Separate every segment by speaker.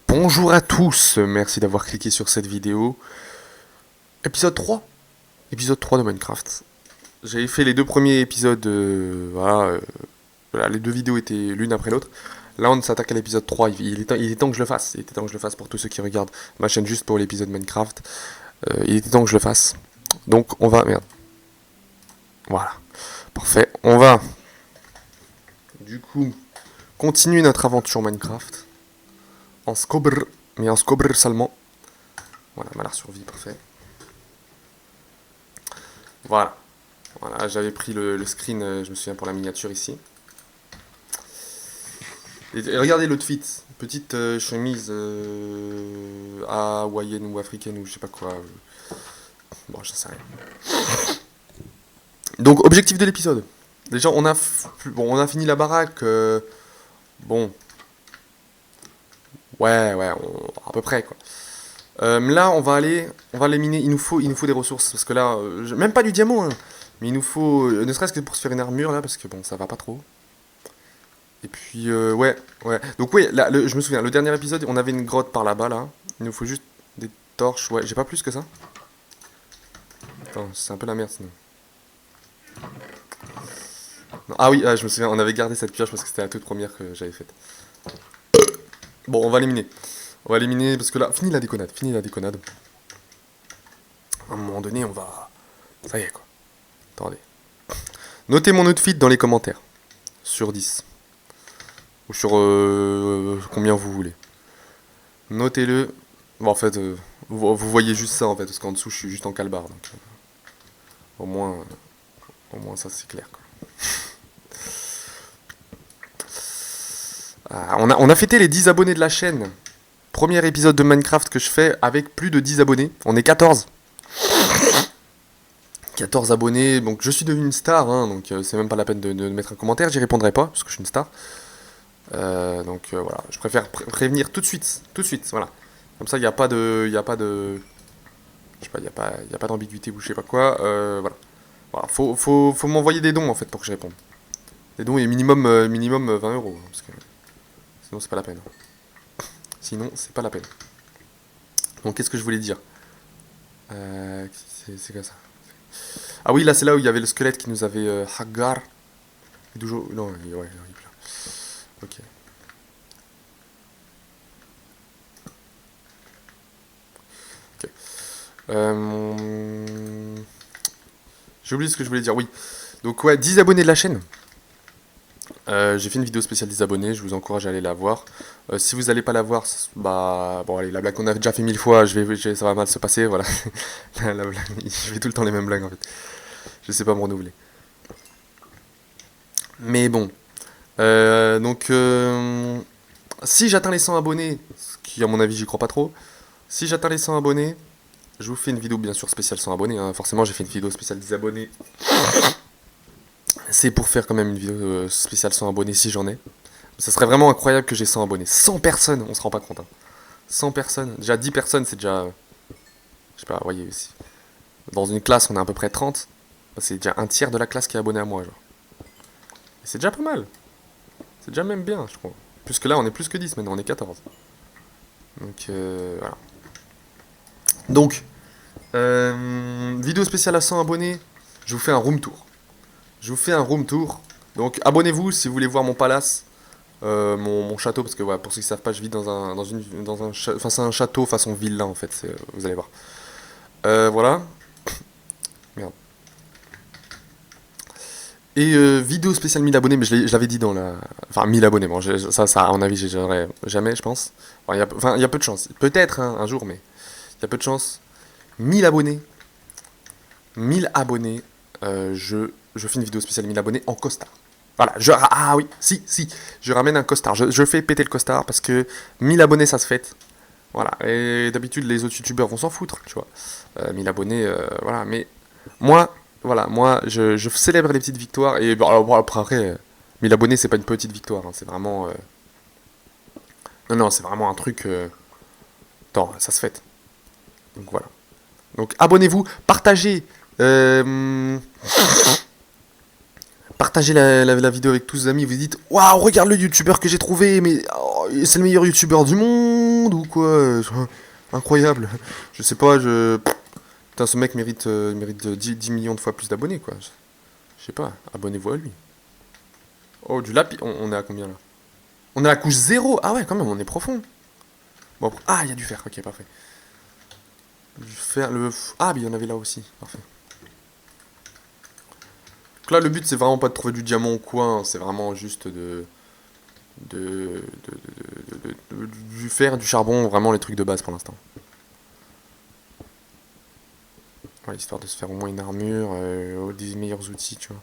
Speaker 1: Bonjour à tous, merci d'avoir cliqué sur cette vidéo. Épisode 3. Épisode 3 de Minecraft. J'avais fait les deux premiers épisodes, voilà, les deux vidéos étaient l'une après l'autre. Là on s'attaque à l'épisode 3, il est temps que je le fasse. Il était temps que je le fasse pour tous ceux qui regardent ma chaîne juste pour l'épisode Minecraft. Il était temps que je le fasse. Donc on va... Merde. Voilà. Parfait. On va... Du coup, continuer notre aventure Minecraft. En scobre, mais en scobre seulement. Voilà, malheur survie, parfait. Voilà. Voilà, j'avais pris le screen, je me souviens, pour la miniature ici. Et regardez l'outfit. Petite chemise hawaïenne ou africaine ou je sais pas quoi. Bon, j'en sais rien. Donc, objectif de l'épisode. Déjà, on a fini la baraque. Bon. Ouais, à peu près, quoi. Là, on va aller miner. Il nous faut des ressources parce que là, même pas du diamant, hein, mais il nous faut, ne serait-ce que pour se faire une armure là, parce que bon, ça va pas trop. Et puis, ouais. Donc oui, là, je me souviens, le dernier épisode, on avait une grotte par là-bas là. Il nous faut juste des torches. Ouais, j'ai pas plus que ça. Attends, c'est un peu la merde sinon. Non, ah oui, je me souviens, on avait gardé cette pioche parce que c'était la toute première que j'avais faite. Bon, on va l'éliminer. On va l'éliminer parce que là, fini la déconnade. À un moment donné, on va... Ça y est, quoi. Attendez. Notez mon outfit dans les commentaires. Sur 10. Ou sur combien vous voulez. Notez-le. Bon, en fait, vous voyez juste ça, en fait, parce qu'en dessous, je suis juste en calbar. Donc, au moins ça, c'est clair, quoi. On a fêté les 10 abonnés de la chaîne. Premier épisode de Minecraft que je fais avec plus de 10 abonnés. On est 14. 14 abonnés, donc je suis devenu une star, hein, donc c'est même pas la peine de mettre un commentaire, j'y répondrai pas, parce que je suis une star. Voilà, je préfère prévenir tout de suite, voilà. Comme ça, il n'y a pas de... Je sais pas, il y a pas d'ambiguïté ou je sais pas quoi, voilà. Voilà, faut m'envoyer des dons, en fait, pour que je réponde. Des dons et minimum 20 euros, hein, parce que sinon c'est pas la peine. Sinon, c'est pas la peine. Donc, qu'est-ce que je voulais dire c'est quoi ça? Ah oui, là, c'est là où il y avait le squelette qui nous avait Hagar. Toujours... Non, ouais, il est plus là. Ok. Ok. J'ai oublié ce que je voulais dire. Oui. Donc, ouais, 10 abonnés de la chaîne. J'ai fait une vidéo spéciale des abonnés, je vous encourage à aller la voir. Si vous n'allez pas la voir, bah bon allez, la blague qu'on a déjà fait 1000 fois, ça va mal se passer, voilà. La blague, je fais tout le temps les mêmes blagues en fait. Je sais pas me renouveler. Mais bon, si j'atteins les 100 abonnés, ce qui à mon avis j'y crois pas trop, si j'atteins les 100 abonnés, je vous fais une vidéo bien sûr spéciale 100 abonnés, hein. Forcément j'ai fait une vidéo spéciale des abonnés. C'est pour faire quand même une vidéo spéciale 100 abonnés si j'en ai. Ça serait vraiment incroyable que j'ai 100 abonnés. 100 personnes, on se rend pas compte. Hein. 100 personnes, déjà 10 personnes c'est déjà... Je sais pas, vous voyez aussi. Dans une classe on est à peu près 30. C'est déjà un tiers de la classe qui est abonné à moi, genre. Et c'est déjà pas mal. C'est déjà même bien, je crois. Puisque là on est plus que 10 maintenant, on est 14. Donc voilà. Donc, vidéo spéciale à 100 abonnés, je vous fais un room tour. Donc abonnez-vous si vous voulez voir mon palace, mon château, parce que voilà, pour ceux qui ne savent pas, je vis enfin c'est un château façon villa en fait, vous allez voir. Voilà. Merde. Et vidéo spéciale 1000 abonnés, mais je l'avais dit dans la... Enfin 1000 abonnés, bon ça à mon avis j'aurais jamais je pense. Il y a peu de chance, peut-être hein, un jour, mais il y a peu de chance. 1000 abonnés. 1000 abonnés, je fais une vidéo spéciale 1000 abonnés en costard. Voilà, ah oui, si, je ramène un costard. Je fais péter le costard parce que 1000 abonnés, ça se fête. Voilà, et d'habitude, les autres youtubeurs vont s'en foutre, tu vois. 1000 abonnés, voilà, mais moi, voilà, je célèbre les petites victoires. Et bon, alors, après, 1000 abonnés, c'est pas une petite victoire, hein, c'est vraiment... Non, c'est vraiment un truc... Attends, ça se fête. Donc voilà. Donc abonnez-vous, partagez... Partagez la vidéo avec tous vos amis, vous dites waouh, regarde le youtubeur que j'ai trouvé, mais oh, c'est le meilleur youtubeur du monde. monde ou quoi? Incroyable. Je sais pas, Putain, ce mec mérite 10 millions de fois plus d'abonnés, quoi. Je sais pas, abonnez-vous à lui. Oh, du lapis. On est à combien là? On est à la couche 0. Ah ouais, quand même, on est profond. Bon, ah, il y a du fer, ok, parfait. Du fer, ah, mais il y en avait là aussi, parfait. Donc là, le but, c'est vraiment pas de trouver du diamant ou quoi, hein, c'est vraiment juste du fer, du charbon, vraiment les trucs de base pour l'instant. Ouais, histoire de se faire au moins une armure, des meilleurs outils, tu vois.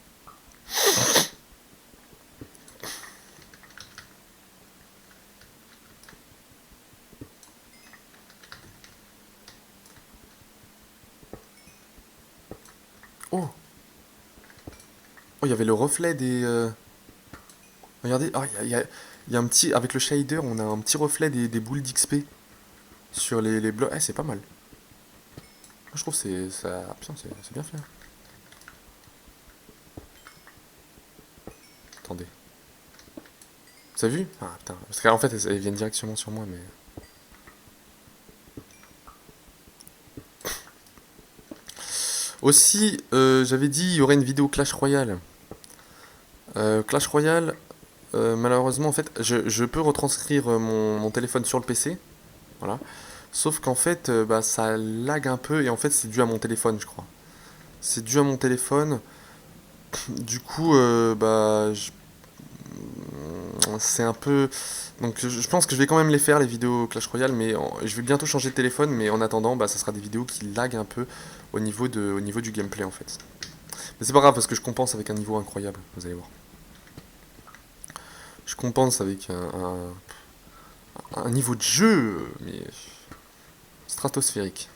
Speaker 1: Oh! Oh, il y avait le reflet des... Regardez, oh, il y a un petit... Avec le shader, on a un petit reflet des boules d'XP sur les blocs. Eh, c'est pas mal. Moi, je trouve que c'est... Ça... Putain, c'est bien fait. Attendez. Vous avez vu? Ah, putain. Parce qu'en fait, elles viennent directement sur moi, mais... Aussi, j'avais dit, il y aurait une vidéo Clash Royale. Clash Royale, malheureusement, en fait, je peux retranscrire mon téléphone sur le PC. Voilà. Sauf qu'en fait, bah, ça lag un peu et en fait, c'est dû à mon téléphone, je crois. C'est dû à mon téléphone. Du coup, c'est un peu. Donc, je pense que je vais quand même les faire, les vidéos Clash Royale, mais je vais bientôt changer de téléphone. Mais en attendant, bah, ça sera des vidéos qui laguent un peu au niveau du gameplay, en fait. Mais c'est pas grave parce que je compense avec un niveau incroyable, vous allez voir. Je compense avec un niveau de jeu, mais stratosphérique.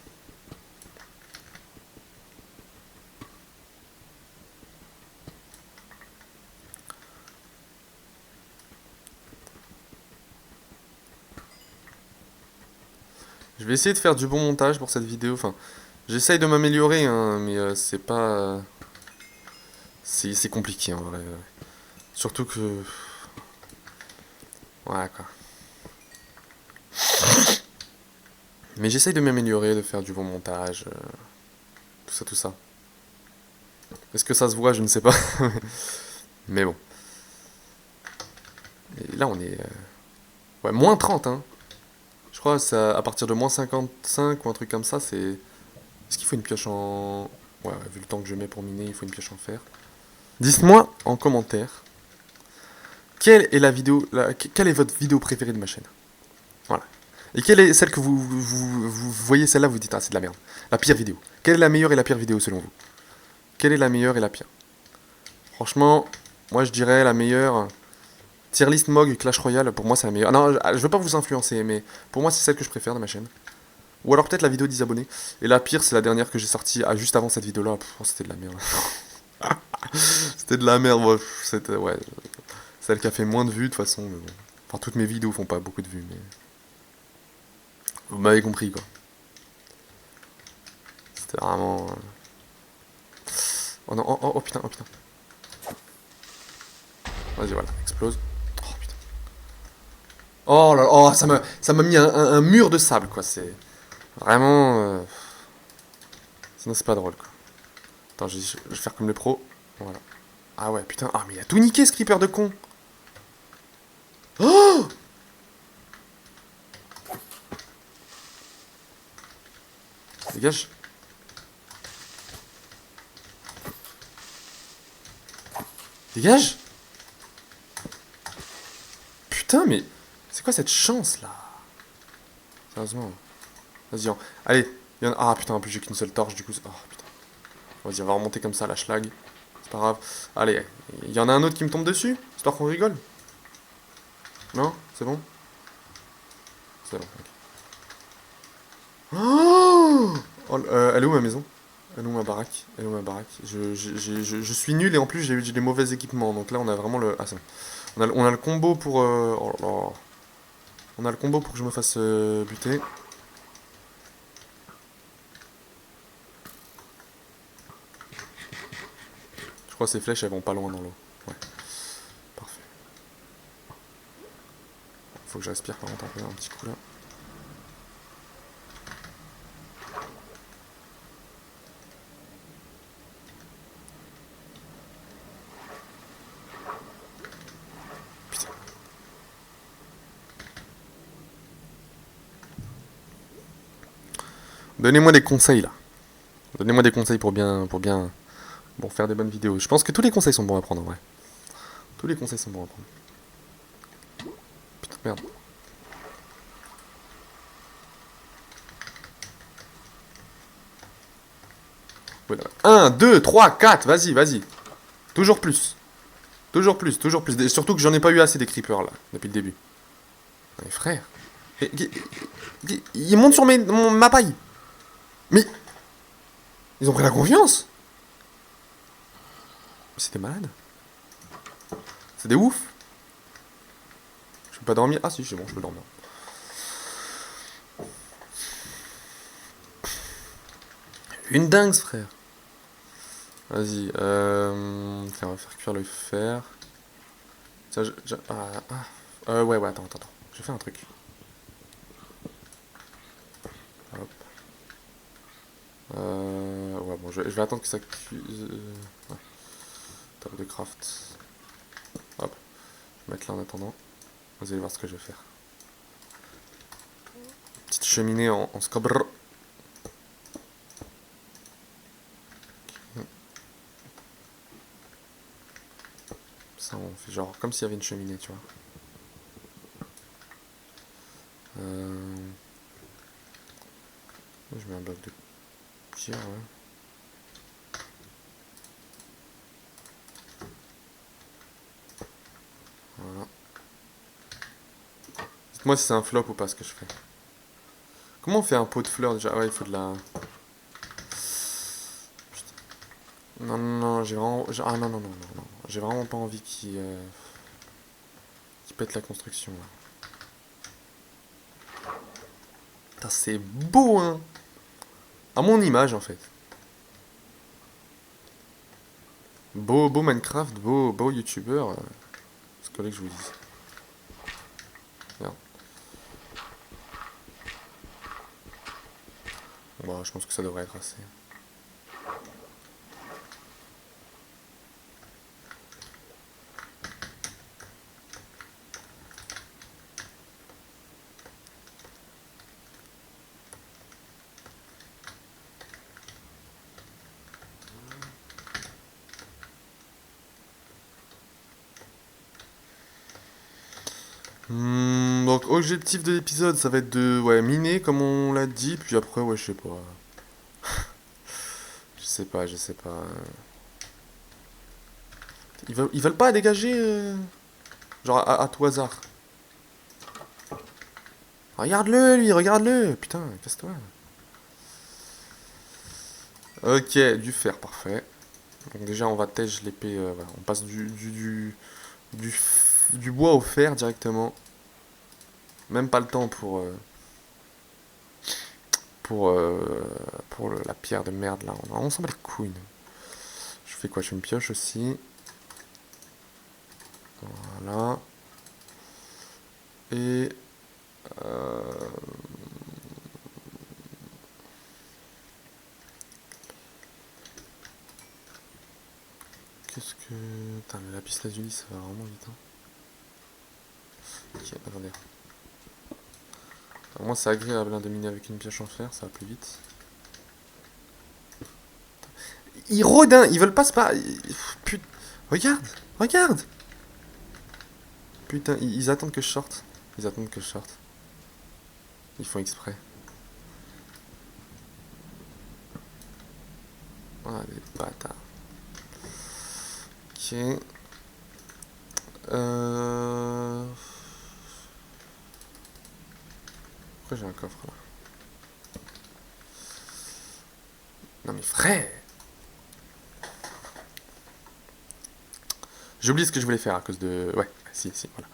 Speaker 1: Je vais essayer de faire du bon montage pour cette vidéo. Enfin, j'essaye de m'améliorer, hein, mais c'est pas. C'est compliqué en vrai. Surtout que. Ouais, quoi. Mais j'essaye de m'améliorer, de faire du bon montage. Tout ça, tout ça. Est-ce que ça se voit? Je ne sais pas. Mais bon. Et là, on est. Ouais, moins 30, hein. Je crois que à partir de moins 55 ou un truc comme ça, c'est. Est-ce qu'il faut une pioche en. Ouais, vu le temps que je mets pour miner, il faut une pioche en fer. Dites-moi en commentaire quelle est votre vidéo préférée de ma chaîne. Voilà. Et quelle est celle que vous voyez celle-là, vous dites ah c'est de la merde. La pire vidéo. Quelle est la meilleure et la pire vidéo selon vous? Quelle est la meilleure et la pire? Franchement, moi je dirais la meilleure. Tier list Mog Clash Royale, pour moi c'est la meilleure. Ah non, je veux pas vous influencer, mais pour moi c'est celle que je préfère de ma chaîne. Ou alors peut-être la vidéo 10 abonnés. Et la pire, c'est la dernière que j'ai sortie juste avant cette vidéo-là. C'était de la merde. C'était de la merde, ouais. C'était, ouais. Celle qui a fait moins de vues, de toute façon. Mais bon. Enfin, toutes mes vidéos font pas beaucoup de vues, mais. Vous m'avez compris, quoi. C'était vraiment. Oh non, oh putain, oh putain. Vas-y, voilà, explose. Oh putain. Oh là là, oh, ça m'a mis un mur de sable, quoi. C'est. Vraiment. Sinon, c'est pas drôle, quoi. Attends, je vais faire comme les pros. Voilà. Ah ouais, putain. Ah, mais il a tout niqué, ce creeper de con. Oh! Dégage. Dégage. Putain, mais c'est quoi cette chance là? Sérieusement. Vas-y, allez. Ah putain, en plus j'ai qu'une seule torche, du coup. Oh putain. Vas-y, on va remonter comme ça, la schlag. C'est pas grave. Allez, il y en a un autre qui me tombe dessus? Histoire qu'on rigole? Non? C'est bon? C'est bon, ok. Oh, elle est où ma maison? Elle est où ma baraque? Elle est où ma baraque? Je suis nul et en plus j'ai des mauvais équipements. Donc là on a vraiment le. Ah c'est bon. On a le combo pour. Oh là là. On a le combo pour que je me fasse buter. Je crois que ces flèches elles vont pas loin dans l'eau. Ouais. Parfait. Faut que je respire par contre un petit coup là. Donnez-moi des conseils là. Donnez-moi des conseils pour bien bon, faire des bonnes vidéos. Je pense que tous les conseils sont bons à prendre en vrai. Tous les conseils sont bons à prendre. Putain, merde. Voilà. 1, 2, 3, 4, vas-y, vas-y. Toujours plus. Toujours plus, toujours plus. Et surtout que j'en ai pas eu assez des creepers là, depuis le début. Mais frère. Ils montent sur ma paille. Mais ils ont pris la confiance. C'était malade. C'est des ouf. Je peux pas dormir. Ah si, c'est bon, je peux dormir. Une dingue, frère. Vas-y, tiens, on va faire cuire le fer. Tiens, ouais, ouais, attends. J'ai fait un truc. Hop. Ouais, bon, je vais attendre que ça cuise. Ouais. Table de craft. Hop. Je vais mettre là en attendant. Vous allez voir ce que je vais faire. Petite cheminée en scobre. Ça, on fait genre comme s'il y avait une cheminée, tu vois. Je mets un bloc de pierre, ouais. Voilà. Dites-moi si c'est un flop ou pas ce que je fais. Comment on fait un pot de fleurs déjà? Ah ouais, il faut de la... Putain. Non, non, non, j'ai vraiment... Ah non, non, non, non, non. J'ai vraiment pas envie qu'il pète la construction, là. Putain, c'est beau, hein. À mon image, en fait. Beau Minecraft, beau YouTuber. C'est ce que je vous dis. Merde. Bon, je pense que ça devrait être assez. Donc, objectif de l'épisode, ça va être de miner, comme on l'a dit. Puis après, ouais, je sais pas. Je sais pas. Ils veulent pas dégager, genre à tout hasard. Regarde-le, lui, regarde-le. Putain, casse-toi. Ok, du fer, parfait. Donc déjà, on va tège l'épée. Voilà, on passe du, du bois au fer directement. Même pas le temps pour la pierre de merde là. On s'en bat les couilles. Je fais quoi? Je fais une pioche aussi. Voilà. Et qu'est-ce que... Putain, le lapis lazuli, ça va vraiment vite. Hein. Ok, attendez. Au moins, c'est agréable hein, de miner avec une pioche en fer, ça va plus vite. Ils rôdent, hein, ils veulent pas se pas. Putain, regarde, regarde. Putain, ils attendent que je sorte. Ils attendent que je sorte. Ils font exprès. Ah, les bâtards. Ok. Pourquoi j'ai un coffre là? Non mais frère! J'ai oublié ce que je voulais faire à cause de... Ouais, si, voilà.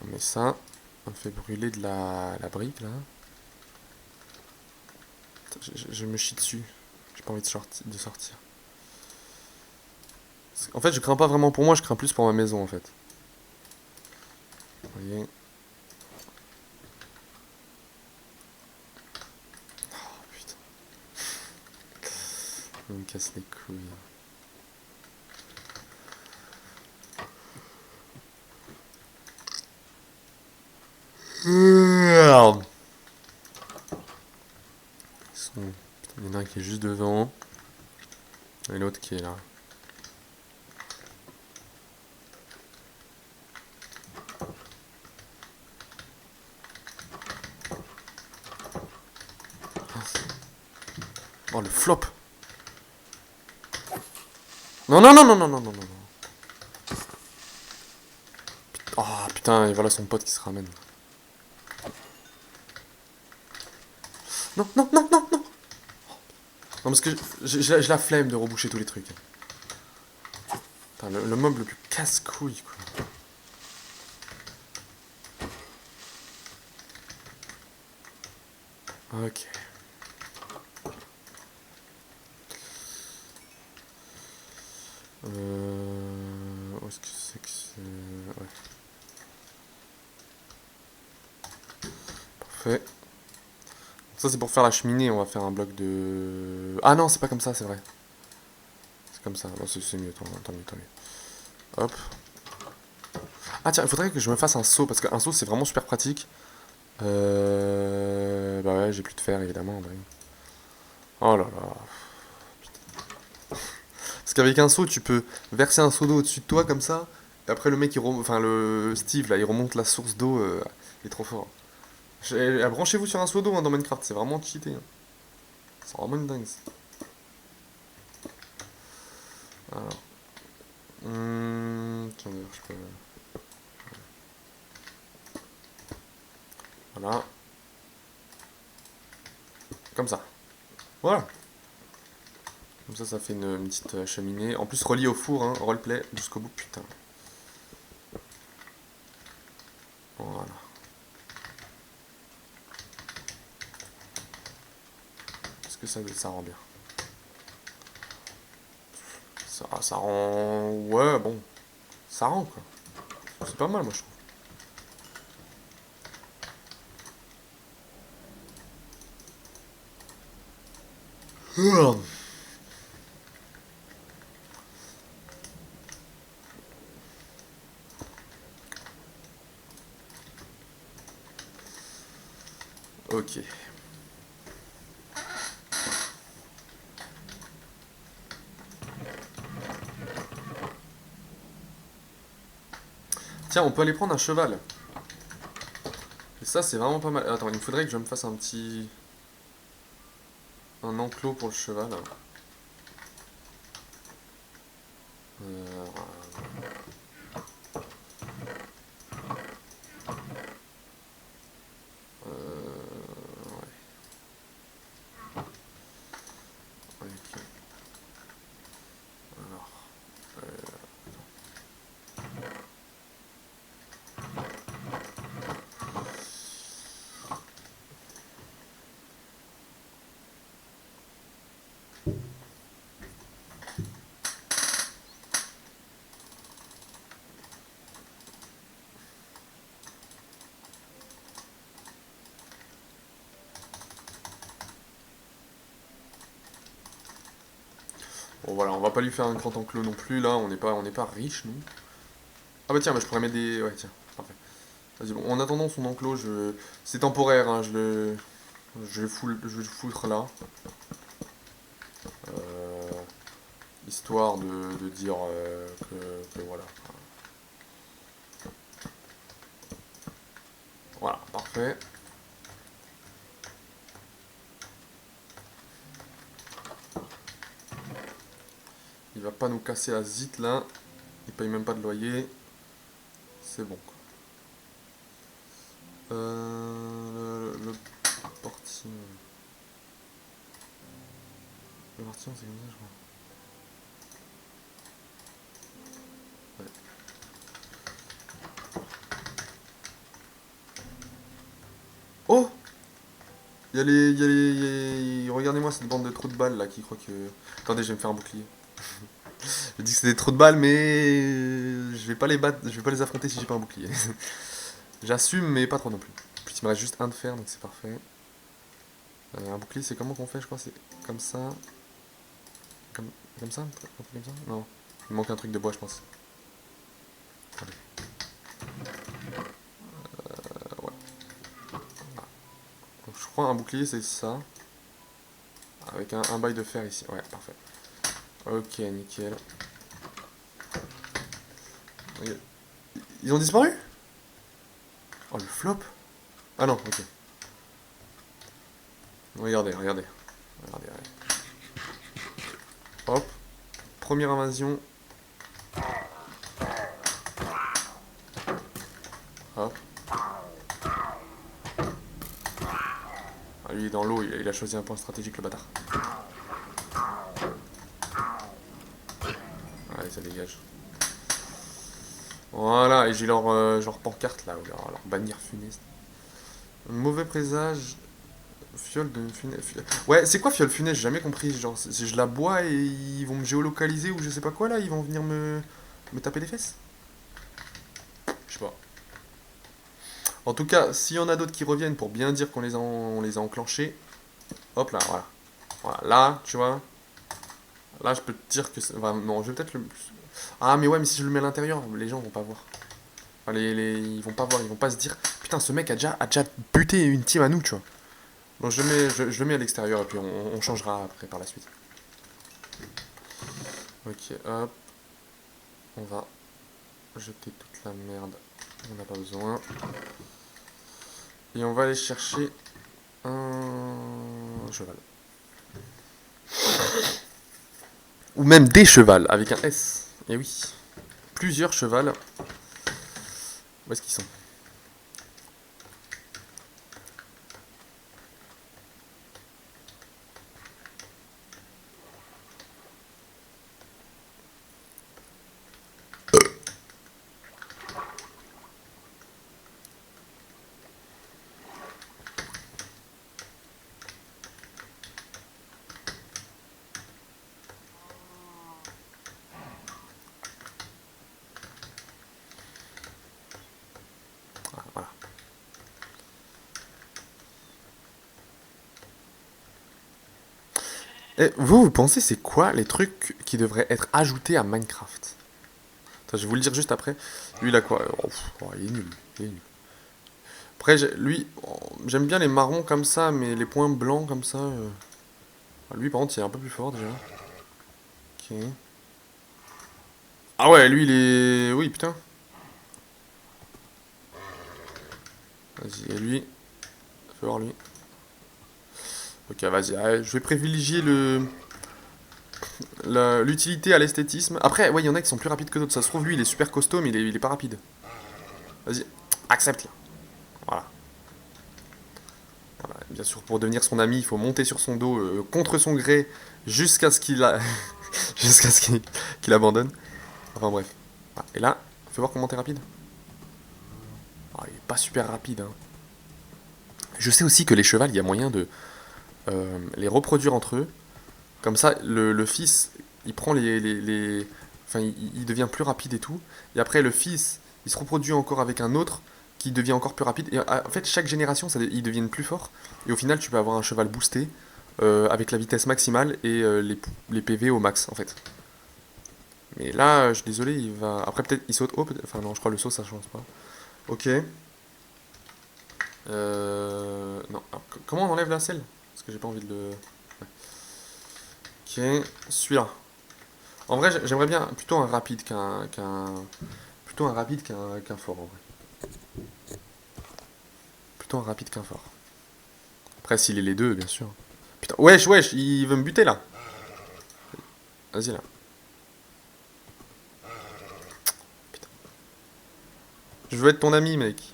Speaker 1: On met ça. On fait brûler de la brique là. Je me chie dessus. J'ai pas envie de sortir. En fait, je crains pas vraiment pour moi, je crains plus pour ma maison en fait. Vous voyez? Oh putain. Il me casse les couilles. Ils sont qui est juste devant. Et l'autre qui est là. Oh, le flop. Non, non, non, non, non, non, non, non. Oh, putain, et voilà son pote qui se ramène. Non, non, non, non, non. Non, parce que j'ai la flemme de reboucher tous les trucs. Putain, le mob le plus casse-couille, quoi. Ok. Où est-ce que c'est que c'est... Ouais. Parfait. Ça, c'est pour faire la cheminée. On va faire un bloc de... Ah non, c'est pas comme ça, c'est vrai. C'est comme ça. Bon, c'est mieux, tant mieux, tant mieux. Hop. Ah tiens, il faudrait que je me fasse un seau, parce qu'un seau, c'est vraiment super pratique. Bah ouais, j'ai plus de fer, évidemment. Bah oui. Oh là là. Parce qu'avec un seau, tu peux verser un seau d'eau au-dessus de toi, comme ça. Et après, le mec, enfin, le Steve, là, il remonte la source d'eau. Il est trop fort. Branchez-vous sur un seau d'eau, hein, dans Minecraft, c'est vraiment cheaté, hein. C'est vraiment une dingue. Alors. Tiens, d'ailleurs, je peux... Voilà. Comme ça. Voilà. Comme ça fait une petite cheminée. En plus, relié au four, hein, roleplay jusqu'au bout, putain. Voilà. Est-ce que ça rend bien? Ça rend... Ouais, bon. Ça rend, quoi. C'est pas mal, moi, je trouve. Ok. Tiens, on peut aller prendre un cheval. Et ça, c'est vraiment pas mal. Attends, il me faudrait que je me fasse un petit... Un enclos pour le cheval. Euh, ouais, ok. Alors, bon voilà, on va pas lui faire un grand enclos non plus, là, on n'est pas riche, nous. Ah bah tiens, bah, je pourrais mettre des... Ouais, tiens, parfait. Vas-y, bon, en attendant son enclos, c'est temporaire, hein, je vais le foutre là. Euh, Histoire de dire que voilà. Voilà, parfait. Il va pas nous casser la zite là. Il paye même pas de loyer. C'est bon, quoi. Le portillon. Le portillon, c'est comme ça, je crois. Ouais. Oh! Regardez-moi cette bande de trous de balles là qui croit que... Attendez, je vais me faire un bouclier. Je dis que c'est des trous de balles, mais je vais pas les battre, je vais pas les affronter si j'ai pas un bouclier. J'assume, mais pas trop non plus. Puis il me reste juste un de fer, donc c'est parfait. Un bouclier, c'est comment qu'on fait, je crois, c'est comme ça. Comme, comme ça? Un truc comme ça? Non. Il manque un truc de bois, je pense. Attendez. Ouais. Donc, je crois un bouclier, c'est ça. avec un bail de fer ici. Ouais, parfait. Ok, nickel. Ils ont disparu? Oh, le flop. Ah non, ok. Regardez, regardez. Regardez, regardez. Hop. Première invasion. Hop. Ah, lui, il est dans l'eau, il a choisi un point stratégique, le bâtard. Allez, ça dégage. Voilà, et j'ai leur pancarte là, ou leur bannière funeste. Mauvais présage. Fiole de funeste. Ouais, c'est quoi fiole funeste? J'ai jamais compris. Genre, si je la bois et ils vont me géolocaliser ou je sais pas quoi là, ils vont venir me taper les fesses? Je sais pas. En tout cas, s'il y en a d'autres qui reviennent pour bien dire on les a enclenchés, hop là, voilà. Voilà, là, tu vois. Là, je peux te dire que... Enfin, non, je vais peut-être le... Ah, mais ouais, mais si je le mets à l'intérieur, les gens vont pas voir. Enfin, ils vont pas voir, ils vont pas se dire... Putain, ce mec a déjà buté une team à nous, tu vois. Donc je le mets à l'extérieur et puis on changera après par la suite. Ok, hop. On va jeter toute la merde. On n'a pas besoin. Et on va aller chercher un cheval. Ou même des chevals avec un S. Et oui. Plusieurs chevals. Où est-ce qu'ils sont? Ah, voilà. Et vous pensez c'est quoi les trucs qui devraient être ajoutés à Minecraft? Attends, je vais vous le dire juste après. Lui, il a quoi? Il est nul. Il est nul. Après, lui, j'aime bien les marrons comme ça, mais les points blancs comme ça. Lui, par contre, il est un peu plus fort déjà. Ok. Ah ouais, lui, il est. Oui, putain. Vas-y, et lui. Fais voir lui. Ok, vas-y. Allez, je vais privilégier l'utilité à l'esthétisme. Après, ouais, il y en a qui sont plus rapides que d'autres. Ça se trouve, lui, il est super costaud, mais il est pas rapide. Vas-y, accepte là. Voilà. Voilà. Bien sûr, pour devenir son ami, il faut monter sur son dos contre son gré jusqu'à ce jusqu'à ce qu'il abandonne. Enfin bref. Ah, et là, fais voir comment t'es rapide. Ah, il est pas super rapide. Hein. Je sais aussi que les chevals, il y a moyen de les reproduire entre eux. Comme ça, le fils, il prend enfin, il devient plus rapide et tout. Et après, le fils, il se reproduit encore avec un autre qui devient encore plus rapide. Et en fait, chaque génération, ils deviennent plus forts. Et au final, tu peux avoir un cheval boosté avec la vitesse maximale et les PV au max, en fait. Mais là, je suis désolé, il va. Après, peut-être il saute haut, peut-être. Enfin, non, je crois que le saut, ça change pas. Ok. Non. Alors, comment on enlève la selle? Parce que j'ai pas envie de le. Ok. Celui-là. En vrai, j'aimerais bien plutôt un rapide plutôt un rapide qu'un fort, en vrai. Plutôt un rapide qu'un fort. Après, s'il est les deux, bien sûr. Putain, wesh, wesh, il veut me buter, là. Vas-y, là. Putain. Je veux être ton ami, mec.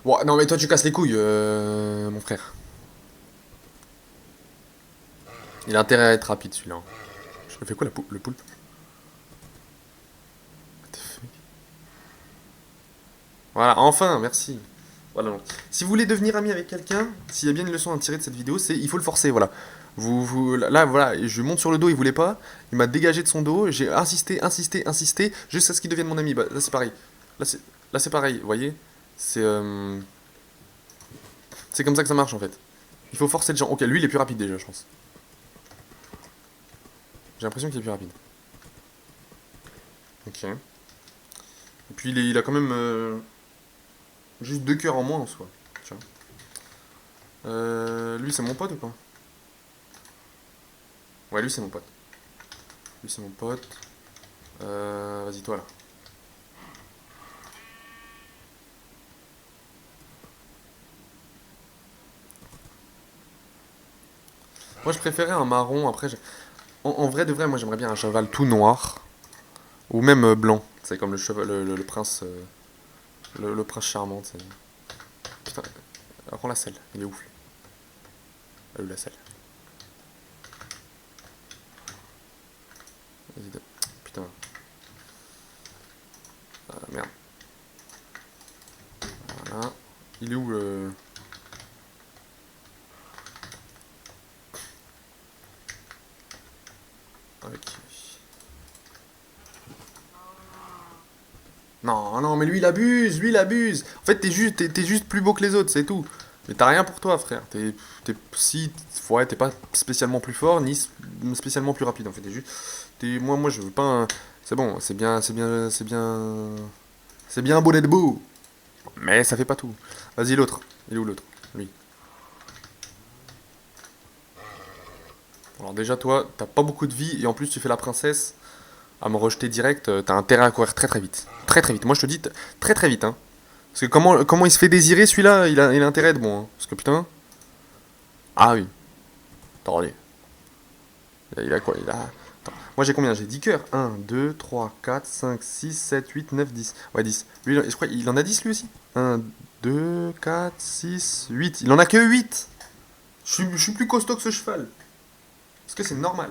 Speaker 1: Bon, non, mais toi, tu casses les couilles, mon frère. Il a intérêt à être rapide, celui-là. Je me fais quoi, le poulpe? Voilà, enfin, merci. Voilà, donc. Si vous voulez devenir ami avec quelqu'un, s'il y a bien une leçon à tirer de cette vidéo, c'est il faut le forcer, voilà. Là, voilà, je monte sur le dos, il voulait pas, il m'a dégagé de son dos, j'ai insisté, insisté, insisté, jusqu'à ce qu'il devienne mon ami. Bah, là, c'est pareil. Là, c'est pareil, vous voyez. C'est comme ça que ça marche, en fait. Il faut forcer les gens. Ok, lui, il est plus rapide déjà, je pense. J'ai l'impression qu'il est plus rapide. Ok. Et puis il a quand même juste 2 cœurs en moins en soi. Tu vois. Lui c'est mon pote ou pas? Ouais, lui c'est mon pote. Lui c'est mon pote. Vas-y toi là. Moi je préférais un marron, après en vrai de vrai moi j'aimerais bien un cheval tout noir. Ou même blanc. C'est comme le cheval, le prince, le prince charmant. Putain, prends la selle, il est ouf. Elle est où la selle? Vas-y, putain, merde. Voilà. Il est où le... Ok. Non, non, mais lui il abuse, lui il abuse. En fait, t'es juste plus beau que les autres, c'est tout. Mais t'as rien pour toi, frère. Si, ouais, t'es pas spécialement plus fort, ni spécialement plus rapide. En fait, moi, je veux pas C'est bon, c'est bien beau d'être beau. Mais ça fait pas tout. Vas-y, l'autre. Il est où l'autre? Lui. Alors déjà, toi, t'as pas beaucoup de vie, et en plus, tu fais la princesse à me rejeter direct. T'as intérêt à courir très très vite. Très très vite. Moi, je te dis, très très vite, hein. Parce que comment il se fait désirer celui-là, il a intérêt de bon. Hein. Parce que putain. Ah oui. Attendez. Il a quoi? Attends. Moi j'ai combien? J'ai 10 cœurs. Un, 2, 3, 4, 5, 6, 7, 8, 9, 10. Ouais, 10. Lui, je crois il en a 10 lui aussi. Un, 2, 4, 6, 8. Il en a que 8. Je suis plus costaud que ce cheval. Est-ce que c'est normal?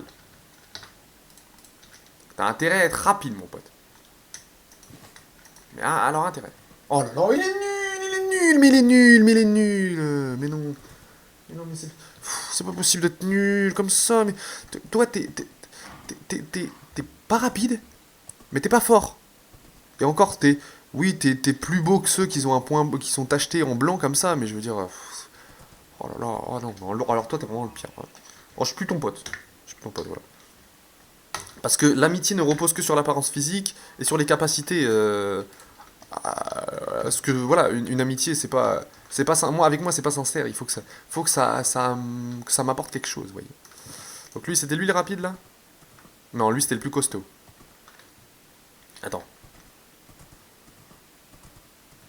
Speaker 1: T'as intérêt à être rapide, mon pote. Mais alors intérêt. Oh là là, il est nul, il est nul, mais il est nul, mais il est nul. Mais non. Mais non, mais c'est pas possible d'être nul comme ça. Mais toi, t'es pas rapide, mais t'es pas fort. Et encore, oui, t'es plus beau que ceux qui ont un point, qui sont tachetés en blanc comme ça. Mais je veux dire, oh là là, oh non. Alors toi, t'es vraiment le pire. Ouais. Oh, je suis plus ton pote. Je suis plus ton pote, voilà. Parce que l'amitié ne repose que sur l'apparence physique et sur les capacités. Parce que voilà, une amitié, moi avec moi, c'est pas sincère. Il que ça m'apporte quelque chose, vous voyez. Donc lui, c'était lui le rapide là? Non, lui c'était le plus costaud. Attends.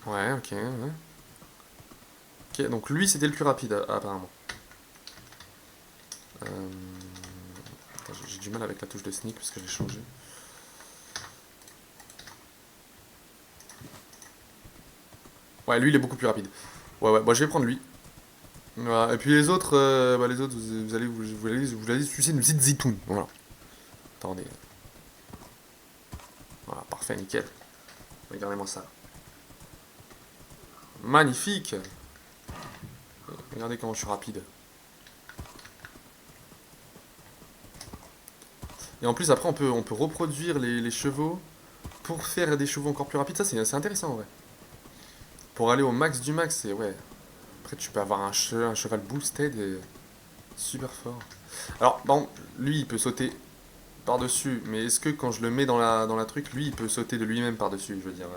Speaker 1: Ouais, ok, ouais. Ok, donc lui c'était le plus rapide apparemment. Euh, Attends, j'ai du mal avec la touche de sneak parce que j'ai changé. Ouais, lui il est beaucoup plus rapide. Ouais, ouais, bah je vais prendre lui. Voilà. Et puis les autres, vous allez sucer une petite zitoune. Voilà. Attendez. Voilà, parfait, nickel. Regardez-moi ça. Magnifique. Regardez comment je suis rapide. Et en plus, après, on peut reproduire les chevaux pour faire des chevaux encore plus rapides. Ça, c'est intéressant, en vrai. Pour aller au max du max, c'est ouais. Après, tu peux avoir un cheval boosted et super fort. Alors, bon, lui, il peut sauter par-dessus, mais est-ce que quand je le mets dans la truc, lui, il peut sauter de lui-même par-dessus, je veux dire.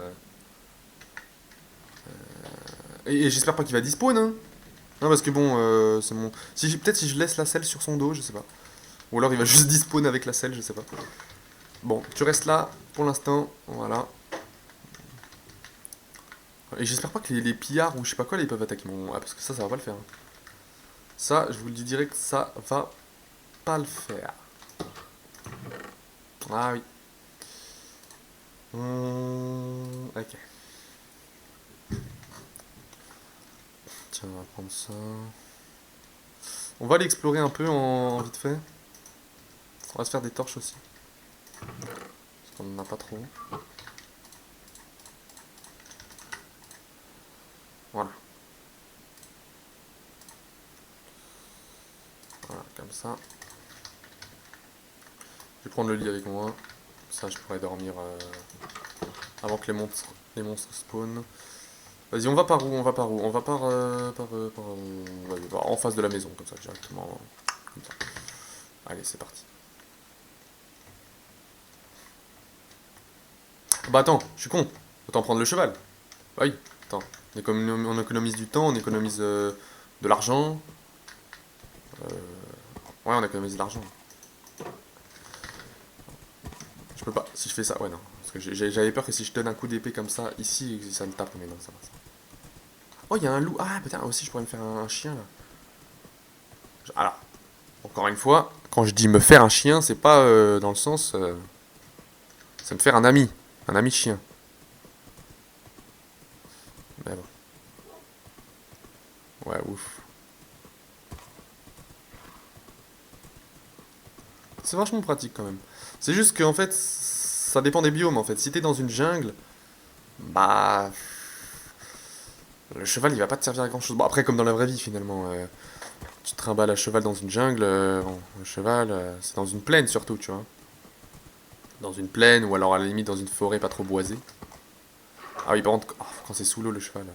Speaker 1: Et j'espère pas qu'il va despawn, hein. Non, parce que bon, c'est mon. Peut-être si je laisse la selle sur son dos, je sais pas. Ou alors il va juste despawn avec la selle, je sais pas. Bon, tu restes là pour l'instant, voilà. Et j'espère pas que les pillards ou je sais pas quoi, ils peuvent attaquer mon. Ah, parce que ça va pas le faire. Hein. Ça, je vous le dis direct, ça va pas le faire. Ah oui. Ok. Tiens, on va prendre ça. On va aller explorer un peu en vite fait. On va se faire des torches aussi. Parce qu'on en a pas trop. Voilà. Voilà, comme ça. Je vais prendre le lit avec moi. Ça, je pourrais dormir avant que les monstres spawnent. Vas-y, on va par où? On va par où? On va en face de la maison, comme ça, directement. Comme ça. Allez, c'est parti. Bah attends, je suis con. Autant prendre le cheval. Bah oui, attends. On économise du temps, on économise de l'argent. Euh, Ouais, on économise de l'argent. Je peux pas. Si je fais ça, ouais, non. Parce que j'avais peur que si je donne un coup d'épée comme ça, ici, ça me tape, mais non, ça va. Oh, il y a un loup. Ah, putain, aussi, je pourrais me faire un chien, là. Alors, encore une fois, quand je dis me faire un chien, c'est pas dans le sens. C'est me faire un ami. Un ami chien. Mais bon. Ouais, ouf. C'est vachement pratique quand même. C'est juste qu'en fait, ça dépend des biomes en fait. Si t'es dans une jungle, bah. Le cheval il va pas te servir à grand chose. Bon, après, comme dans la vraie vie finalement. Tu te trimbales à cheval dans une jungle. Bon, le cheval, c'est dans une plaine surtout, tu vois. Dans une plaine ou alors à la limite dans une forêt pas trop boisée. Ah oui, par contre, oh, quand c'est sous l'eau le cheval.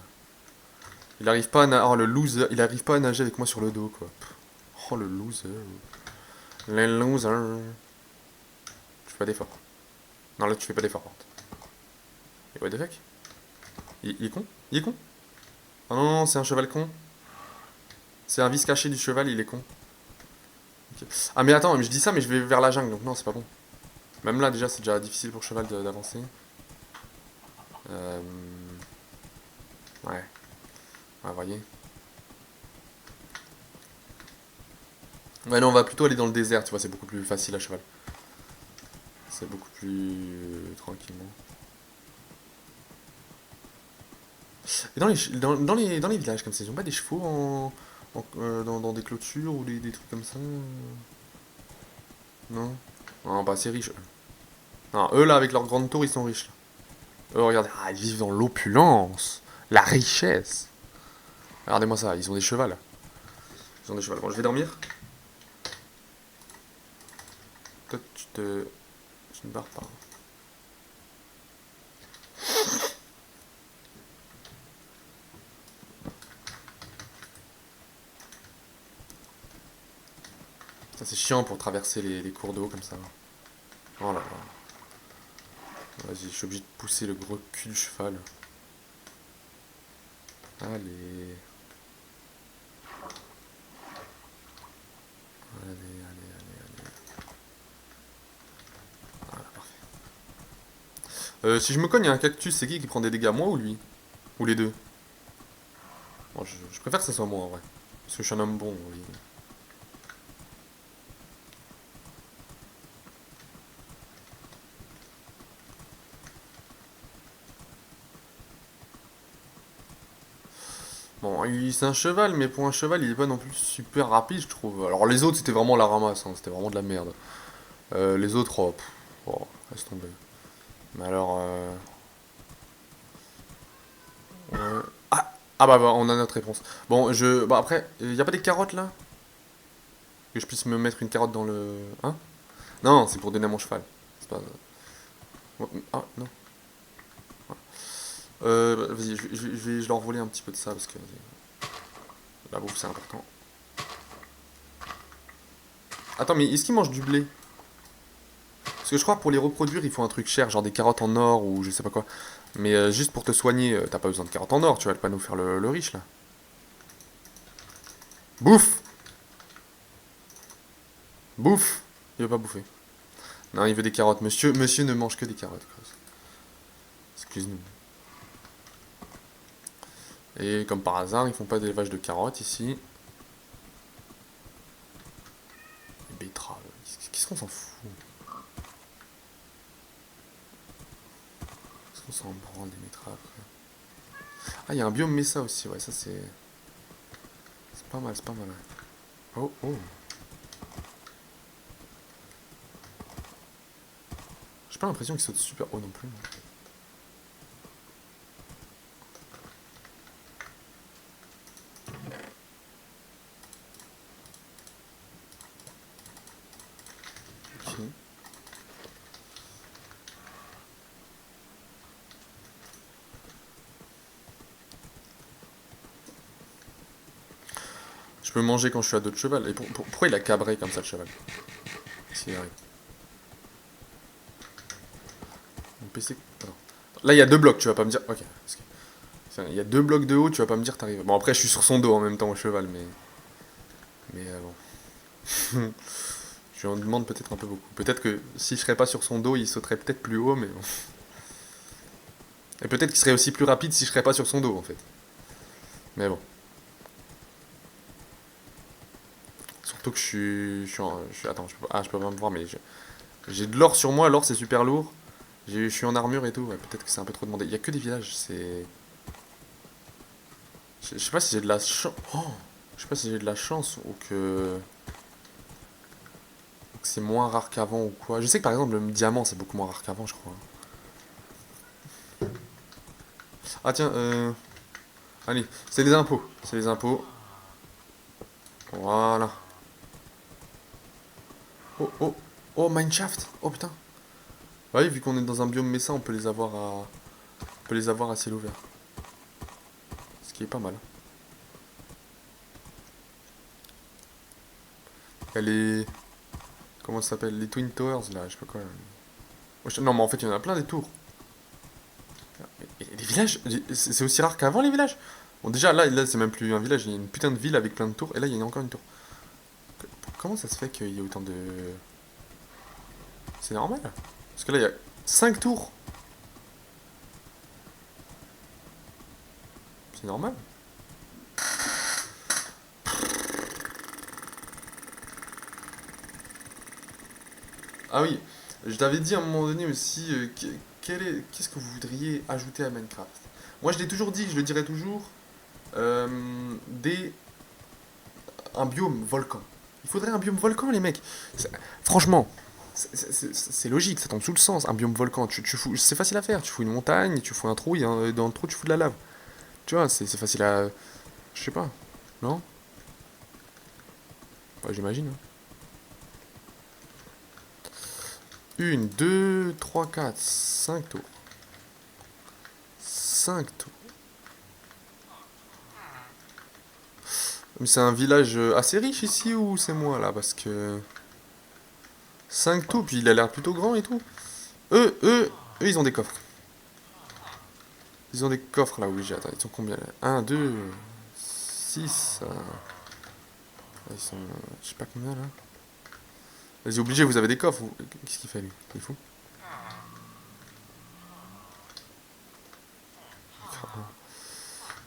Speaker 1: Il arrive pas à oh, le loser. Il arrive pas à nager avec moi sur le dos quoi. Oh le loser. Le loser. Je fais pas d'effort. Non, là tu fais pas d'effort par contre. Et what the fuck? Il est con? Il est con? Oh non, non, c'est un cheval con. C'est un vice caché du cheval, il est con. Ok. Ah mais attends, mais je dis ça, mais je vais vers la jungle, donc non, c'est pas bon. Même là, déjà, c'est déjà difficile pour le cheval d'avancer. Euh... Ouais. Ouais, vous voyez. Ouais, non, on va plutôt aller dans le désert, tu vois, c'est beaucoup plus facile à cheval. C'est beaucoup plus tranquillement. Et dans les villages comme ça, ils ont pas des chevaux dans des clôtures ou des trucs comme ça non? Non, pas assez riches. Non, eux là, avec leur grande tour, ils sont riches. Là. Eux, regardez, ah, ils vivent dans l'opulence, la richesse. Regardez-moi ça, ils ont des chevaux là. Ils ont des chevaux. Bon, je vais dormir. Toi, tu ne barres pas. Ça, c'est chiant pour traverser les cours d'eau comme ça. Oh là là. Vas-y, je suis obligé de pousser le gros cul du cheval. Allez. Allez. Voilà, parfait. Si je me cogne, il y a un cactus, c'est qui prend des dégâts, moi ou lui? Ou les deux? Bon, je préfère que ce soit moi en vrai. Parce que je suis un homme bon, oui. Bon, c'est un cheval, mais pour un cheval, il est pas non plus super rapide, je trouve. Alors les autres, c'était vraiment la ramasse, hein, c'était vraiment de la merde. Les autres, oh, oh, laisse tomber. Mais alors, bah, on a notre réponse. Bon, bah après, y a pas des carottes là? Que je puisse me mettre une carotte dans le... Hein? Non, c'est pour donner à mon cheval. C'est pas... Ah, non. Vas-y, je vais leur voler un petit peu de ça, parce que la bouffe, c'est important. Attends, mais est-ce qu'ils mangent du blé? Parce que je crois que pour les reproduire, il faut un truc cher, genre des carottes en or ou je sais pas quoi. Mais juste pour te soigner, t'as pas besoin de carottes en or, tu vas pas nous faire le riche là. Bouffe! Bouffe! Il veut pas bouffer. Non, il veut des carottes. Monsieur ne mange que des carottes. Excuse-nous. Et comme par hasard, ils font pas d'élevage de carottes ici. Les betteraves. Qu'est-ce qu'on s'en fout? Qu'est-ce qu'on s'en branle des betteraves? Ah, il y a un biome Mesa aussi, ouais, ça c'est. C'est pas mal, c'est pas mal. Oh, oh. J'ai pas l'impression qu'il saute super haut non plus. Ok. Je peux manger quand je suis à dos de cheval. Et pourquoi il a cabré comme ça le cheval? S'il arrive. Mon PC. Attends. Là, il y a deux blocs, tu vas pas me dire. Ok. Il y a deux blocs de haut, tu vas pas me dire t'arrives. Bon, après, je suis sur son dos en même temps au cheval, mais. Mais bon. Je lui en demande peut-être un peu beaucoup. Peut-être que si je serais pas sur son dos, il sauterait peut-être plus haut, mais bon. Et peut-être qu'il serait aussi plus rapide si je serais pas sur son dos, en fait. Mais bon. Surtout que attends, je peux pas me voir, mais j'ai de l'or sur moi. L'or, c'est super lourd. Je suis en armure et tout. Ouais, peut-être que c'est un peu trop demandé. Il y a que des villages, c'est. Je sais pas si j'ai de la chance. Oh, je sais pas si j'ai de la chance ou que c'est moins rare qu'avant ou quoi. Je sais que par exemple, le diamant, c'est beaucoup moins rare qu'avant, je crois. Ah, tiens, allez, c'est les impôts. C'est les impôts. Voilà. Oh, oh, oh, Mineshaft. Oh putain. Ouais, vu qu'on est dans un biome Mesa, on peut les avoir à ciel ouvert. Ce qui est pas mal. Il y a les. Comment ça s'appelle? Les Twin Towers là, je sais pas quoi. Non, mais en fait, il y en a plein des tours. Et les villages, c'est aussi rare qu'avant les villages. Bon, déjà, là c'est même plus un village, il y a une putain de ville avec plein de tours. Et là, il y a encore une tour. Comment ça se fait qu'il y ait autant de. C'est normal. Parce que là, il y a 5 tours. C'est normal. Ah oui, je t'avais dit à un moment donné aussi, qu'est-ce que vous voudriez ajouter à Minecraft? Moi, je l'ai toujours dit, je le dirai toujours, euh, des, un biome volcan. Il faudrait un biome volcan, les mecs. Franchement, c'est logique, ça tombe sous le sens. Un biome volcan, c'est facile à faire. Tu fous une montagne, tu fous un trou, et dans le trou, tu fous de la lave. Tu vois, c'est facile à. Je sais pas. Non? Ouais, j'imagine, hein. Une, deux, trois, quatre, cinq tours. Cinq tours. Mais c'est un village assez riche ici ou c'est moi là? Parce que. 5 tours, puis il a l'air plutôt grand et tout. Eux, ils ont des coffres. Ils ont des coffres là où j'ai. Attends, ils sont combien là? Un, 2, 6. Ils sont. Je sais pas combien là. Vas-y, obligé, vous avez des coffres. Qu'est-ce qu'il fait lui? Il est fou.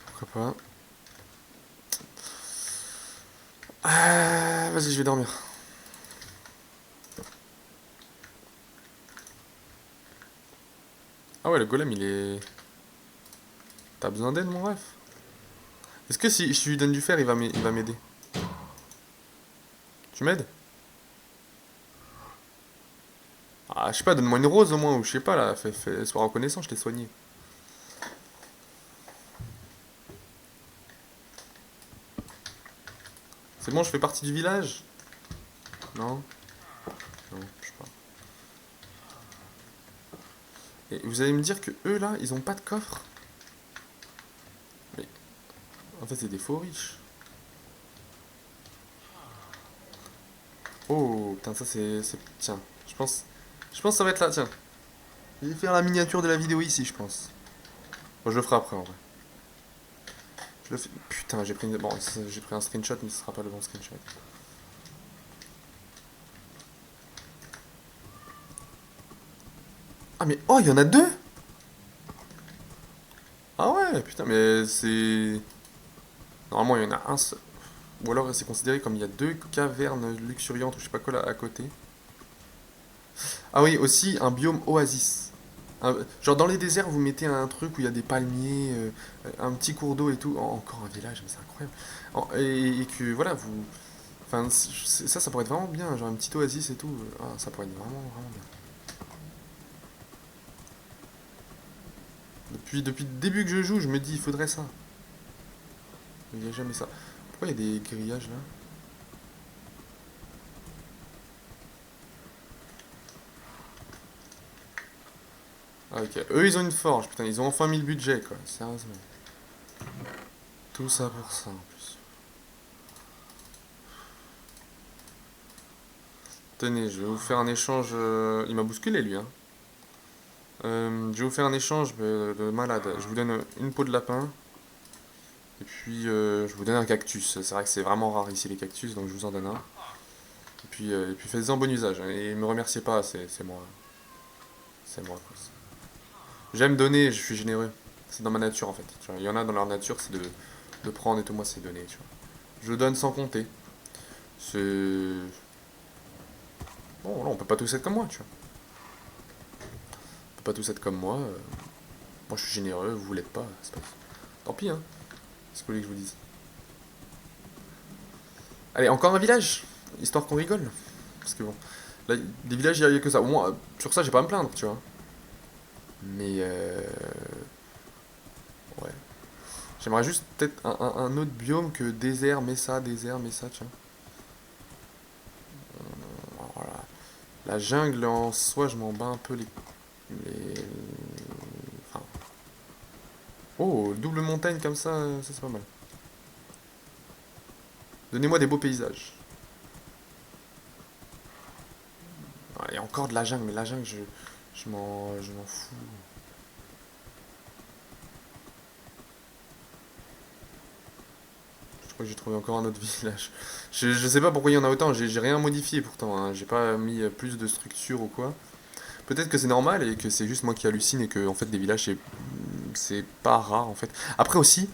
Speaker 1: Pourquoi pas? Vas-y, je vais dormir. Ah ouais, le golem il est. T'as besoin d'aide, mon ref? Est-ce que si je lui donne du fer, il va m'aider? Tu m'aides? Ah, je sais pas, donne-moi une rose au moins, ou je sais pas là, sois reconnaissant, je t'ai soigné. C'est bon, je fais partie du village? Non? Non, je sais pas. Et vous allez me dire que eux là, ils ont pas de coffre? Mais en fait, c'est des faux riches. Oh, putain, ça Tiens, je pense. Je pense que ça va être là, tiens. Je vais faire la miniature de la vidéo ici, je pense. Bon, je le ferai après en vrai. Je le fais. Putain, j'ai pris une. Bon, j'ai pris un screenshot, mais ce sera pas le bon screenshot. Ah, mais. Oh, il y en a deux! Ah ouais, putain, mais c'est. Normalement, il y en a un seul. Ou alors c'est considéré comme il y a deux cavernes luxuriantes ou je sais pas quoi là à côté. Ah oui, aussi un biome oasis. Genre dans les déserts, vous mettez un truc où il y a des palmiers, un petit cours d'eau et tout. Encore un village, mais c'est incroyable. Et que voilà, vous. Enfin, ça pourrait être vraiment bien. Genre un petit oasis et tout. Ah, ça pourrait être vraiment, vraiment bien. Depuis le début que je joue, je me dis, il faudrait ça. Il n'y a jamais ça. Pourquoi il y a des grillages là? Ah, ok. Eux, ils ont une forge. Putain, ils ont enfin mis le budget, quoi. Sérieusement. Tout ça pour ça, en plus. Tenez, je vais vous faire un échange. Il m'a bousculé, lui, hein. Je vais vous faire un échange de malade. Je vous donne une peau de lapin. Et puis je vous donne un cactus. C'est vrai que c'est vraiment rare ici les cactus, donc je vous en donne un. Et puis faites-en bon usage, hein. Et me remerciez pas, c'est moi. C'est moi. J'aime donner, je suis généreux. C'est dans ma nature en fait. Tu vois, il y en a dans leur nature, c'est de prendre et tout. Moi, c'est donner. Tu vois. Je donne sans compter. C'est. Bon, là, on peut pas tous être comme moi, tu vois. On peut pas tous être comme moi. Moi, je suis généreux, vous l'êtes pas. C'est pas... Tant pis, hein. C'est ce que vous voulez que je vous dise. Allez, encore un village, histoire qu'on rigole. Parce que bon, là, des villages, il n'y a que ça. Au moins, sur ça, j'ai pas à me plaindre, tu vois. Mais ouais. J'aimerais juste peut-être un autre biome que désert, Mesa, tu vois. Voilà. La jungle en soi, je m'en bats un peu les... Enfin... Oh, double montagne comme ça c'est pas mal. Donnez-moi des beaux paysages. Ah, et encore de la jungle, mais la jungle, je m'en fous. Je crois que j'ai trouvé encore un autre village. Je sais pas pourquoi il y en a autant, j'ai rien modifié pourtant, hein. J'ai pas mis plus de structure ou quoi. Peut-être que c'est normal et que c'est juste moi qui hallucine et que en fait des villages c'est pas rare en fait. Après aussi,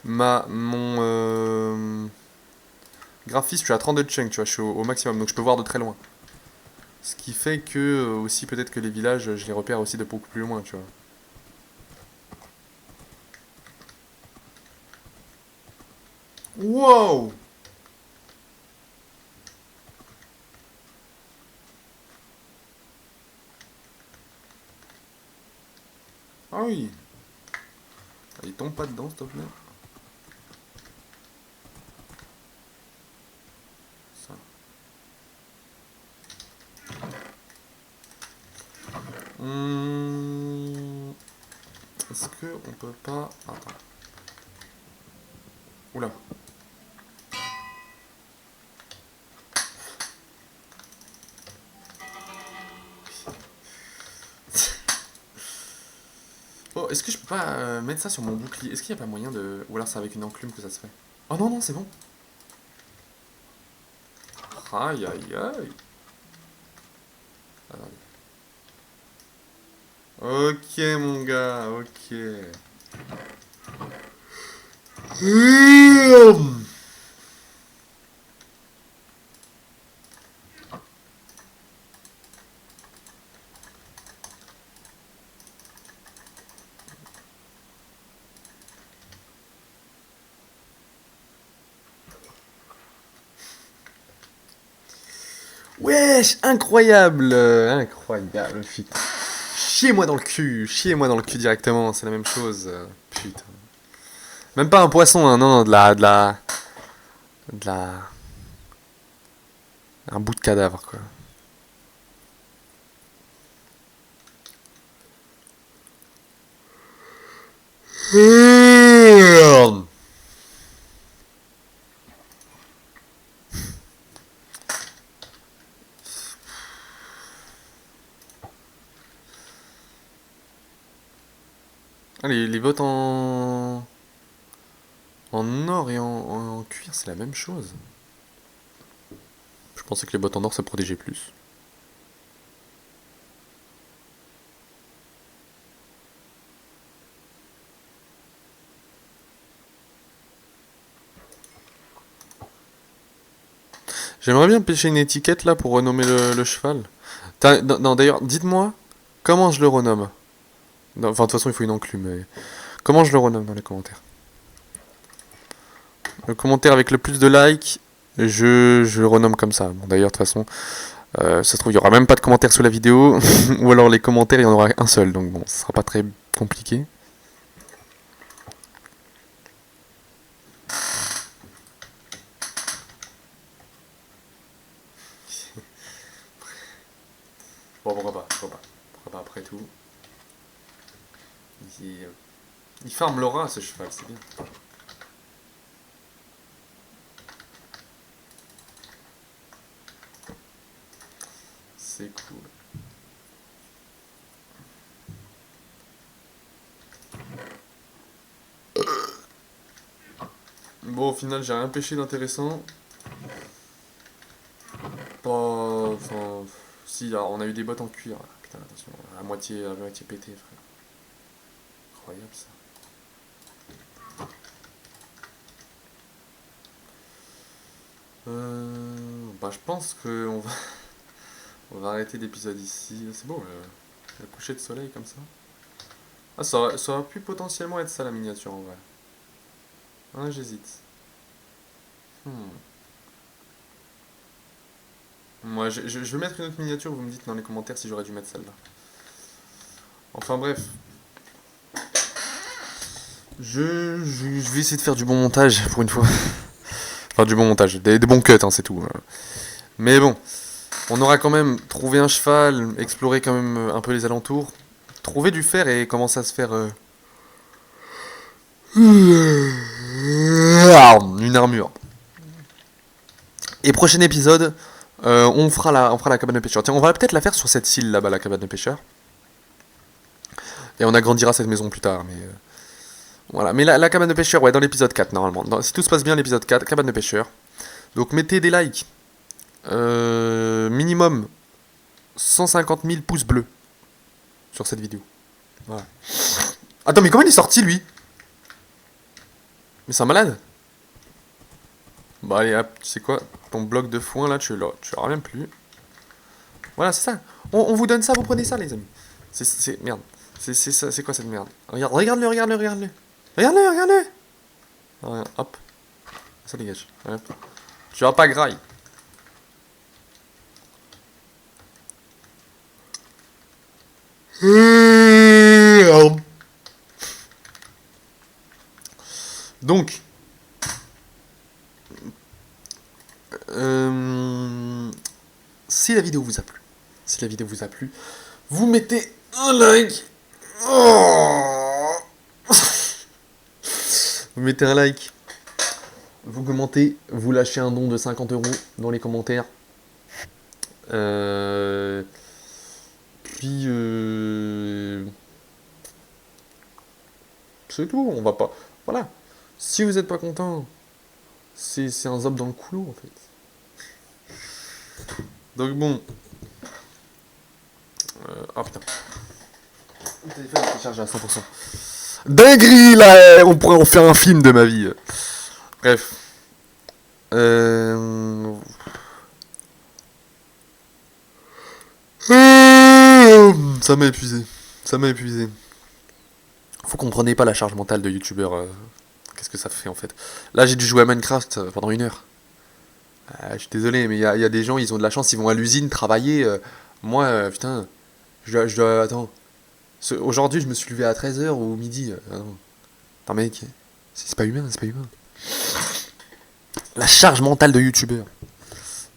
Speaker 1: mon graphisme, je suis à 32 chunk, tu vois, je suis au maximum, donc je peux voir de très loin. Ce qui fait que aussi peut-être que les villages, je les repère aussi de beaucoup plus loin, tu vois. Wow! Ah oui! Il tombe pas dedans, s'il te plaît. Ça. Est-ce que on peut pas... Attends. Oula. Oh, est-ce que je peux pas mettre ça sur mon bouclier? Est-ce qu'il n'y a pas moyen de... Ou alors c'est avec une enclume que ça se fait? Oh non, non, c'est bon. Aïe, aïe, aïe. Attendez. Ok, mon gars, ok. Wesh, incroyable, incroyable, putain. Chiez-moi dans le cul directement, c'est la même chose, putain. Même pas un poisson, hein, non, de la, un bout de cadavre, quoi. Ah, les bottes en or et en cuir, c'est la même chose. Je pensais que les bottes en or, ça protégeait plus. J'aimerais bien pêcher une étiquette là pour renommer le cheval. Non, d'ailleurs, dites-moi comment je le renomme. Non, enfin, de toute façon, il faut une enclume. Mais... Comment je le renomme dans les commentaires? Le commentaire avec le plus de likes, je le renomme comme ça. Bon, d'ailleurs, de toute façon, ça se trouve, il n'y aura même pas de commentaire sous la vidéo. Ou alors les commentaires, il y en aura un seul. Donc bon, ce sera pas très compliqué. Bon, pourquoi pas, pourquoi pas. Pourquoi pas après tout. Il, il farme l'aura, ce cheval, c'est bien. C'est cool. Bon, au final, j'ai rien pêché d'intéressant. Pas... Enfin... Si, alors, on a eu des bottes en cuir. Putain, attention, à moitié pété, frère. Incroyable, ça. Bah, je pense que on va arrêter l'épisode ici. C'est beau, le coucher de soleil comme ça. Ah, ça aurait pu potentiellement être ça, la miniature, en vrai. Ah, j'hésite. Hmm. Moi, je vais mettre une autre miniature, vous me dites dans les commentaires si j'aurais dû mettre celle-là. Enfin bref, je vais essayer de faire du bon montage pour une fois. Enfin, du bon montage, des bons cuts, hein, c'est tout. Mais bon, on aura quand même trouvé un cheval, exploré quand même un peu les alentours, trouvé du fer et commencer à se faire une armure. Et prochain épisode, on fera la cabane de pêcheur. Tiens, on va peut-être la faire sur cette île là-bas, la cabane de pêcheur. Et on agrandira cette maison plus tard, mais... voilà, mais la cabane de pêcheur, ouais, dans l'épisode 4, normalement. Si tout se passe bien, l'épisode 4, cabane de pêcheur. Donc mettez des likes. Minimum 150 000 pouces bleus sur cette vidéo. Voilà. Attends, mais comment il est sorti, lui? Mais c'est un malade. Bah allez, hop, tu sais quoi? Ton bloc de foin, là, tu reviens plus. Voilà, c'est ça. On vous donne ça, vous prenez ça, les amis. Merde. C'est quoi cette merde? Regarde-le, regarde-le, regarde-le. Regarde-le, regarde-le. Hop. Ça dégage. Hop. Tu vas pas graille. Donc, si la vidéo vous a plu, vous mettez un like. Oh. Vous mettez un like. Vous commentez, vous lâchez un don de 50 € dans les commentaires. Puis c'est tout, on va pas. Voilà. Si vous êtes pas content, c'est un zop dans le couloir en fait. Donc bon. Oh putain. Le téléphone est chargé à 100%. Dinguerie là, on pourrait en faire un film de ma vie. Bref. Ça m'a épuisé. Ça m'a épuisé. Vous comprenez pas la charge mentale de youtubeur. Qu'est-ce que ça fait en fait? Là j'ai dû jouer à Minecraft pendant 1 heure. Je suis désolé, mais il y a des gens, ils ont de la chance, ils vont à l'usine travailler. Moi, putain, attends. Aujourd'hui, je me suis levé à 13 h ou midi. Attends, mec, c'est pas humain, c'est pas humain. La charge mentale de youtubeur.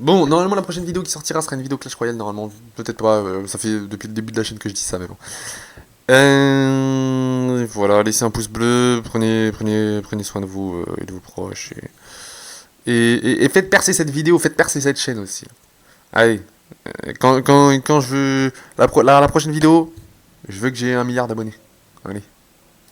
Speaker 1: Bon, normalement, la prochaine vidéo qui sortira sera une vidéo Clash Royale, normalement. Peut-être pas, ça fait depuis le début de la chaîne que je dis ça, mais bon. Voilà, laissez un pouce bleu, prenez soin de vous et de vos proches. Et faites percer cette vidéo, faites percer cette chaîne aussi. Allez, quand je veux la prochaine vidéo, je veux que j'ai 1 milliard d'abonnés. Allez.